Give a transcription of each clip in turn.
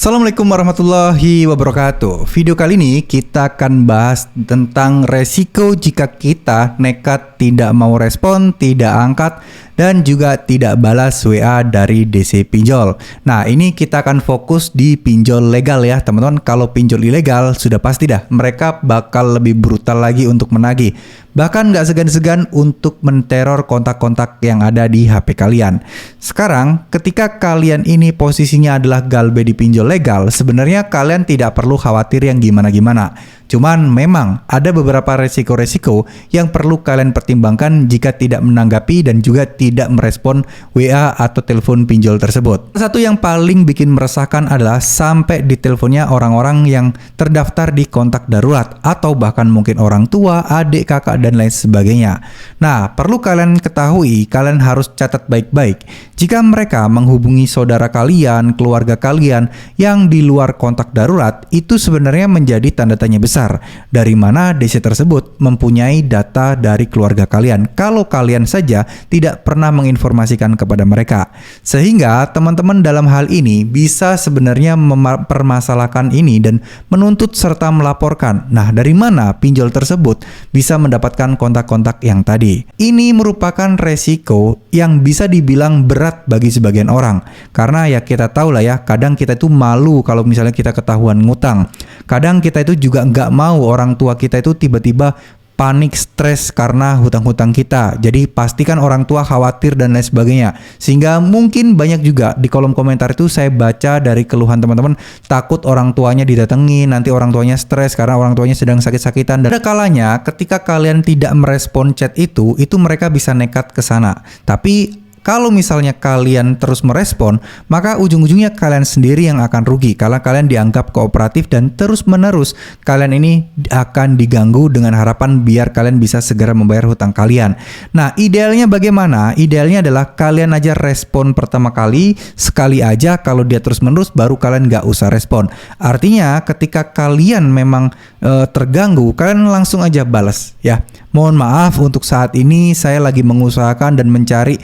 Assalamualaikum warahmatullahi wabarakatuh. Video kali ini kita akan bahas tentang resiko jika kita nekat tidak mau respon, tidak angkat, dan juga tidak balas WA dari DC pinjol. Nah, ini kita akan fokus di pinjol legal ya teman-teman. Kalau pinjol ilegal sudah pasti dah mereka bakal lebih brutal lagi untuk menagih. Bahkan nggak segan-segan untuk menteror kontak-kontak yang ada di HP kalian. Sekarang, ketika kalian ini posisinya adalah galbe di pinjol legal, sebenarnya kalian tidak perlu khawatir yang gimana-gimana. Cuman memang ada beberapa resiko-resiko yang perlu kalian pertimbangkan jika tidak menanggapi dan juga tidak merespon WA atau telepon pinjol tersebut. Satu yang paling bikin meresahkan adalah sampai di teleponnya orang-orang yang terdaftar di kontak darurat atau bahkan mungkin orang tua, adik, kakak, dan lain sebagainya. Nah, perlu kalian ketahui, kalian harus catat baik-baik. Jika mereka menghubungi saudara kalian, keluarga kalian yang di luar kontak darurat, itu sebenarnya menjadi tanda tanya besar. Dari mana DC tersebut mempunyai data dari keluarga kalian kalau kalian saja tidak pernah menginformasikan kepada mereka. Sehingga teman-teman dalam hal ini bisa sebenarnya mempermasalahkan ini dan menuntut serta melaporkan. Nah, dari mana pinjol tersebut bisa mendapatkan kontak-kontak yang tadi? Ini merupakan resiko yang bisa dibilang berat bagi sebagian orang. Karena ya kita tahu lah ya, kadang kita itu malu kalau misalnya kita ketahuan ngutang. Kadang kita itu juga nggak mau orang tua kita itu tiba-tiba panik, stres karena hutang-hutang kita. Jadi pastikan orang tua khawatir dan lain sebagainya. Sehingga mungkin banyak juga di kolom komentar itu saya baca dari keluhan teman-teman takut orang tuanya didatangi, nanti orang tuanya stres karena orang tuanya sedang sakit-sakitan. Dan ada kalanya ketika kalian tidak merespon chat itu mereka bisa nekat ke sana. Tapi kalau misalnya kalian terus merespon, maka ujung-ujungnya kalian sendiri yang akan rugi karena kalian dianggap kooperatif dan terus-menerus kalian ini akan diganggu dengan harapan biar kalian bisa segera membayar hutang kalian. Nah, idealnya bagaimana? Idealnya adalah kalian aja respon pertama kali, sekali aja. Kalau dia terus-menerus baru kalian nggak usah respon. Artinya ketika kalian memang terganggu, kalian langsung aja balas ya. Mohon maaf untuk saat ini saya lagi mengusahakan dan mencari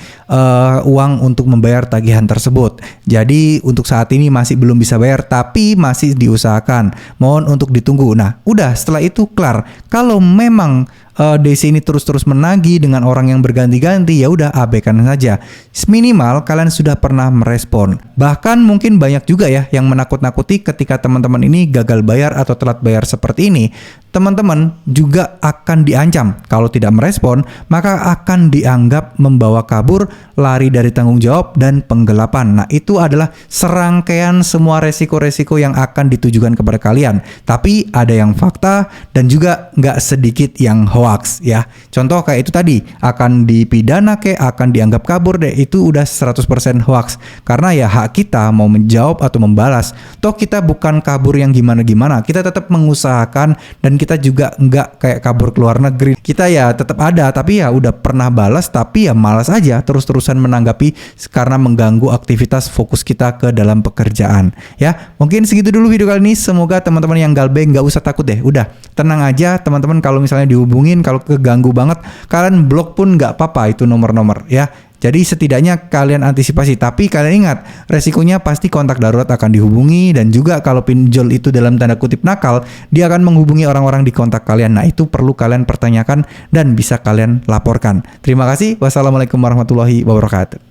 uang untuk membayar tagihan tersebut. Jadi untuk saat ini masih belum bisa bayar tapi masih diusahakan. Mohon untuk ditunggu. Nah, udah setelah itu kelar. Kalau memang DC ini terus-terus menagih dengan orang yang berganti-ganti, ya udah abaikan saja. Minimal kalian sudah pernah merespon. Bahkan mungkin banyak juga ya yang menakut-nakuti ketika teman-teman ini gagal bayar atau telat bayar seperti ini. Teman-teman juga akan diancam. Kalau tidak merespon, maka akan dianggap membawa kabur, lari dari tanggung jawab, dan penggelapan. Nah, itu adalah serangkaian semua resiko-resiko yang akan ditujukan kepada kalian. Tapi ada yang fakta dan juga nggak sedikit yang hoax ya. Contoh kayak itu tadi, akan dipidana akan dianggap kabur deh, itu udah 100% hoax. Karena ya hak kita mau menjawab atau membalas. Toh kita bukan kabur yang gimana-gimana, kita tetap mengusahakan dan kita juga nggak kayak kabur ke luar negeri. Kita ya tetap ada, tapi ya udah pernah balas, tapi ya malas aja terus-terusan menanggapi karena mengganggu aktivitas fokus kita ke dalam pekerjaan. Ya, mungkin segitu dulu video kali ini. Semoga teman-teman yang galbe nggak usah takut deh. Udah tenang aja teman-teman, kalau misalnya dihubungin, kalau keganggu banget, kalian blok pun nggak apa-apa itu nomor-nomor ya. Jadi setidaknya kalian antisipasi, tapi kalian ingat resikonya pasti kontak darurat akan dihubungi, dan juga kalau pinjol itu dalam tanda kutip nakal, dia akan menghubungi orang-orang di kontak kalian. Nah, itu perlu kalian pertanyakan dan bisa kalian laporkan. Terima kasih. Wassalamualaikum warahmatullahi wabarakatuh.